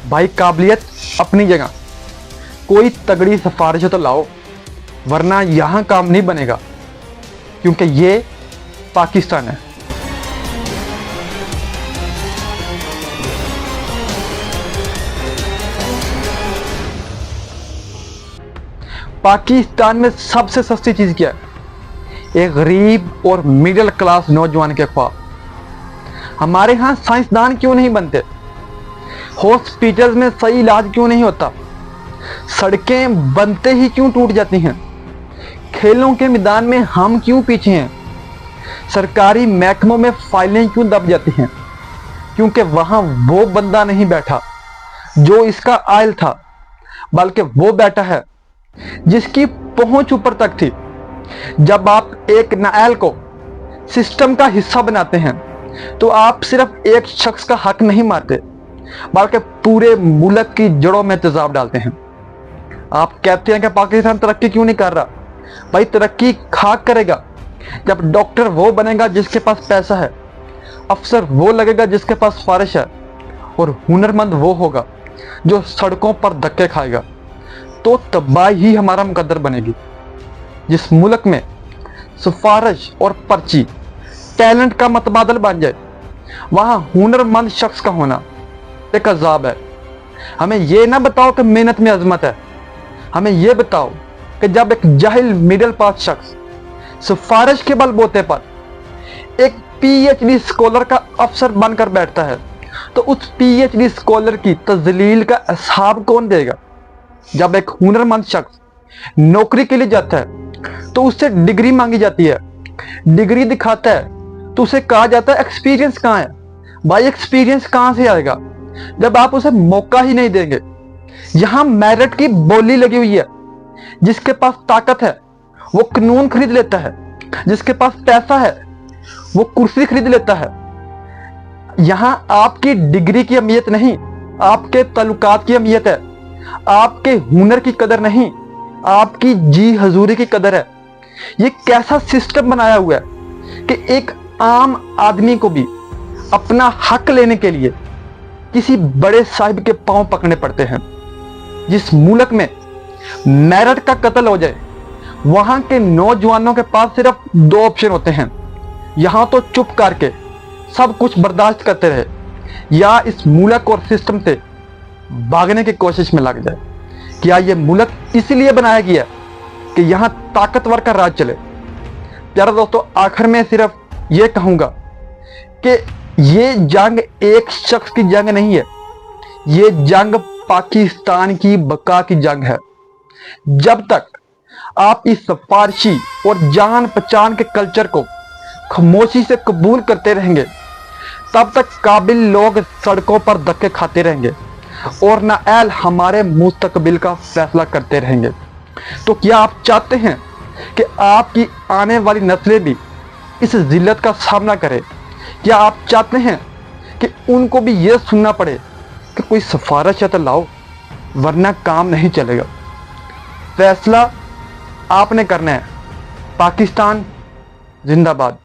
भाई काबिलियत अपनी जगह, कोई तगड़ी सिफारिश तो लाओ वरना यहाँ काम नहीं बनेगा, क्योंकि ये पाकिस्तान है। पाकिस्तान में सबसे सस्ती चीज क्या है? एक गरीब और मिडिल क्लास नौजवान के ख्वाब। हमारे यहाँ साइंसदान क्यों नहीं बनते? हॉस्पिटल्स में सही इलाज क्यों नहीं होता? सड़कें बनते ही क्यों टूट जाती हैं? खेलों के मैदान में हम क्यों पीछे हैं? सरकारी महकमों में फाइलें क्यों दब जाती हैं? क्योंकि वहां वो बंदा नहीं बैठा जो इसका आयल था, बल्कि वो बैठा है जिसकी पहुंच ऊपर तक थी। जब आप एक नाअहल को सिस्टम का हिस्सा बनाते हैं तो आप सिर्फ एक शख्स का हक नहीं मारते, बल्कि पूरे मुल्क की जड़ों में तेजाब डालते हैं। आप कहते हैं कि पाकिस्तान तरक्की क्यों नहीं कर रहा? भाई तरक्की खाक करेगा जब डॉक्टर वो बनेगा जिसके पास पैसा है, अफसर वो लगेगा जिसके पास सिफारिश है, और हुनरमंद वो होगा जो सड़कों पर धक्के खाएगा। तो तबाही ही हमारा मुकद्दर बनेगी। जिस मुल्क में सिफारिश और पर्ची टैलेंट का मतबादल बन जाए, वहां हुनरमंद शख्स का होना एक अजाब है। हमें ये ना बताओ कि मेहनत में अजमत है, हमें ये बताओ कि जब एक जाहिल मिडिल क्लास शख्स सिफारिश के बलबूते पर एक पीएचडी स्कॉलर का अफसर बनकर बैठता है, तो उस पीएचडी स्कॉलर की तजलील का हिसाब कौन देगा? जब एक हुनरमंद शख्स नौकरी के लिए जाता है तो उससे डिग्री मांगी जाती है, डिग्री दिखाता है तो उसे कहा जाता है एक्सपीरियंस कहाँ है? भाई एक्सपीरियंस कहाँ से आएगा जब आप उसे मौका ही नहीं देंगे? यहां मेरिट की बोली लगी हुई है। जिसके पास ताकत है वो कानून खरीद लेता है, जिसके पास पैसा है वो कुर्सी खरीद लेता है। यहां आपकी डिग्री की अहमियत नहीं, आपके ताल्लुकात की अहमियत है। आपके हुनर की कदर नहीं, आपकी जी हजूरी की कदर है। ये कैसा सिस्टम बनाया हुआ है कि एक आम आदमी को भी अपना हक लेने के लिए किसी बड़े साहिब के पांव पकड़ने पड़ते हैं। जिस मुल्क में मेरिट का कत्ल हो जाए, वहां के नौजवानों के पास सिर्फ दो ऑप्शन होते हैं। यहां तो चुप करके सब कुछ बर्दाश्त करते रहे, या इस मुल्क और सिस्टम से भागने की कोशिश में लग जाए। क्या यह मुल्क इसलिए बनाया गया कि यहां ताकतवर का राज चले? प्यारे दोस्तों, आखिर में सिर्फ यह कहूंगा कि ये जंग एक शख्स की जंग नहीं है, ये जंग पाकिस्तान की बका की जंग है। जब तक आप इस सिफारिशी और जान पहचान के कल्चर को खामोशी से कबूल करते रहेंगे, तब तक काबिल लोग सड़कों पर धक्के खाते रहेंगे और नाअहल हमारे मुस्तकबिल का फैसला करते रहेंगे। तो क्या आप चाहते हैं कि आपकी आने वाली नस्लें भी इस जिल्लत का सामना करें? क्या आप चाहते हैं कि उनको भी यह सुनना पड़े कि कोई सिफारिश है तो लाओ वरना काम नहीं चलेगा? फैसला आपने करना है। पाकिस्तान जिंदाबाद।